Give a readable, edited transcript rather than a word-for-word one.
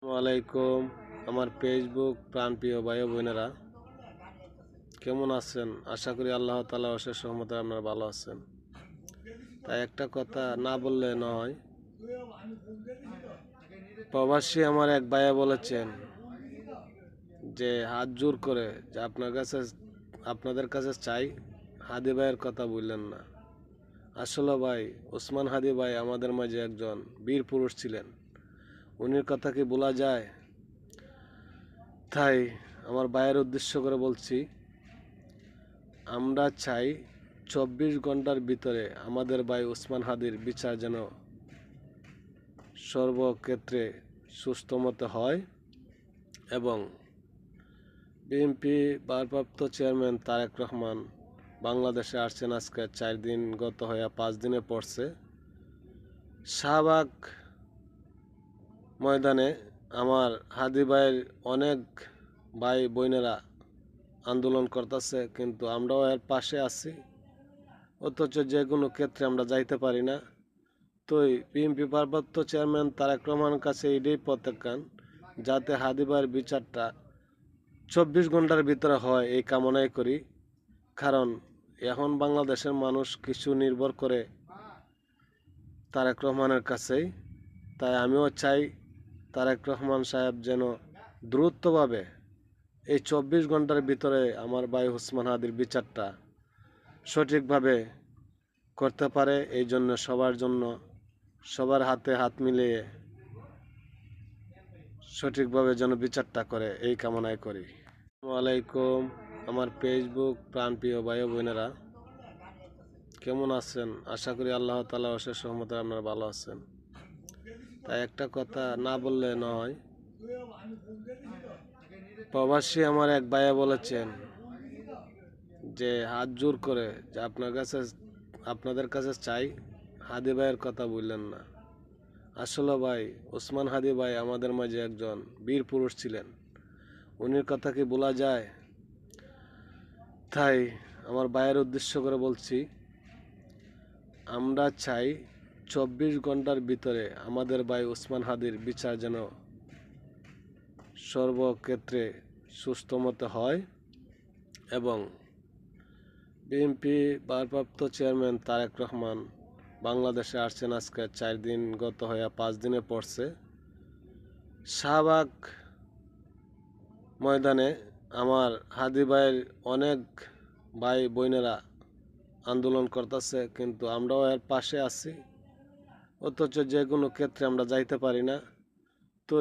আসসালামাইকুম আমার ফেসবুক প্রাণপ্রিয় ভাই ও বোনেরা, কেমন আছেন? আশা করি আল্লাহ তাআলা অশেষ রহমতে আপনারা ভালো আছেন। তাই একটা কথা না বললে নয়। প্রবাসী আমার এক ভাইয়া বলেছেন যে হাত জোর করে যে আপনাদের কাছে চাই, হাদি ভাইয়ের কথা বললেন না। আসলে ভাই, ওসমান হাদি ভাই আমাদের মাঝে একজন বীর পুরুষ ছিলেন। উনির কথা কি বলা যায়? তাই আমার ভাইয়ের উদ্দেশ্য করে বলছি, আমরা চাই 24 ঘন্টার ভিতরে আমাদের ভাই ওসমান হাদির বিচার যেন সর্বক্ষেত্রে সুস্থ মতো হয় এবং বিএনপি ভারপ্রাপ্ত চেয়ারম্যান তারেক রহমান বাংলাদেশে আসছেন। আজকে 4 দিন গত হয়ে 5 দিনে পড়ছে। শাহবাগ ময়দানে আমার হাদি ভাইয়ের অনেক ভাই বোনেরা আন্দোলন করতেছে, কিন্তু আমরাও এর পাশে আছি। অথচ যে কোনো ক্ষেত্রে আমরা যাইতে পারি না। তো বিএনপি ভারপ্রাপ্ত চেয়ারম্যান তারেক রহমানের কাছে এটাই প্রত্যাখ্যান, যাতে হাদি ভাইয়ের বিচারটা 24 ঘন্টার ভিতরে হয়, এই কামনাই করি। কারণ এখন বাংলাদেশের মানুষ কিছু নির্ভর করে তারেক রহমানের কাছেই। তাই আমিও চাই তারেক রহমান সাহেব যেন দ্রুতভাবে এই 24 ঘন্টার ভিতরে আমার ভাই ওসমান হাদির বিচারটা সঠিকভাবে করতে পারে। এই জন্য সবার হাতে হাত মিলিয়ে সঠিকভাবে যেন বিচারটা করে, এই কামনাই করি। আসসালামু আলাইকুম আমার ফেসবুক প্রাণপ্রিয় ভাই ও বোনেরা, কেমন আছেন? আশা করি আল্লাহ তাআলা অশেষ রহমতে আপনারা ভালো আছেন। তাই একটা কথা না বললে নয়। প্রবাসী আমার এক ভাইয়া বলেছেন যে হাত জোর করে যে আপনাদের কাছে চাই, হাদি ভাইয়ের কথা বললেন না। আসলে ভাই, ওসমান হাদি ভাই আমাদের মাঝে একজন বীর পুরুষ ছিলেন। উনির কথা কি বলা যায়? তাই আমার ভাইয়ের উদ্দেশ্য করে বলছি, আমরা চাই 24 ঘন্টার ভিতরে আমাদের ভাই ওসমান হাদির বিচার যেন সর্বক্ষেত্রে সুস্থ মতো হয় এবং বিএনপি ভারপ্রাপ্ত চেয়ারম্যান তারেক রহমান বাংলাদেশে আসছেন। আজকে 4 দিন গত হয়ে 5 দিনে পড়ছে। শাহবাগ ময়দানে আমার হাদি ভাইয়ের অনেক ভাই বোনেরা আন্দোলন করতেছে, কিন্তু আমরাও এর পাশে আছি। অথচ যে কোনো ক্ষেত্রে আমরা যাইতে পারি না। তো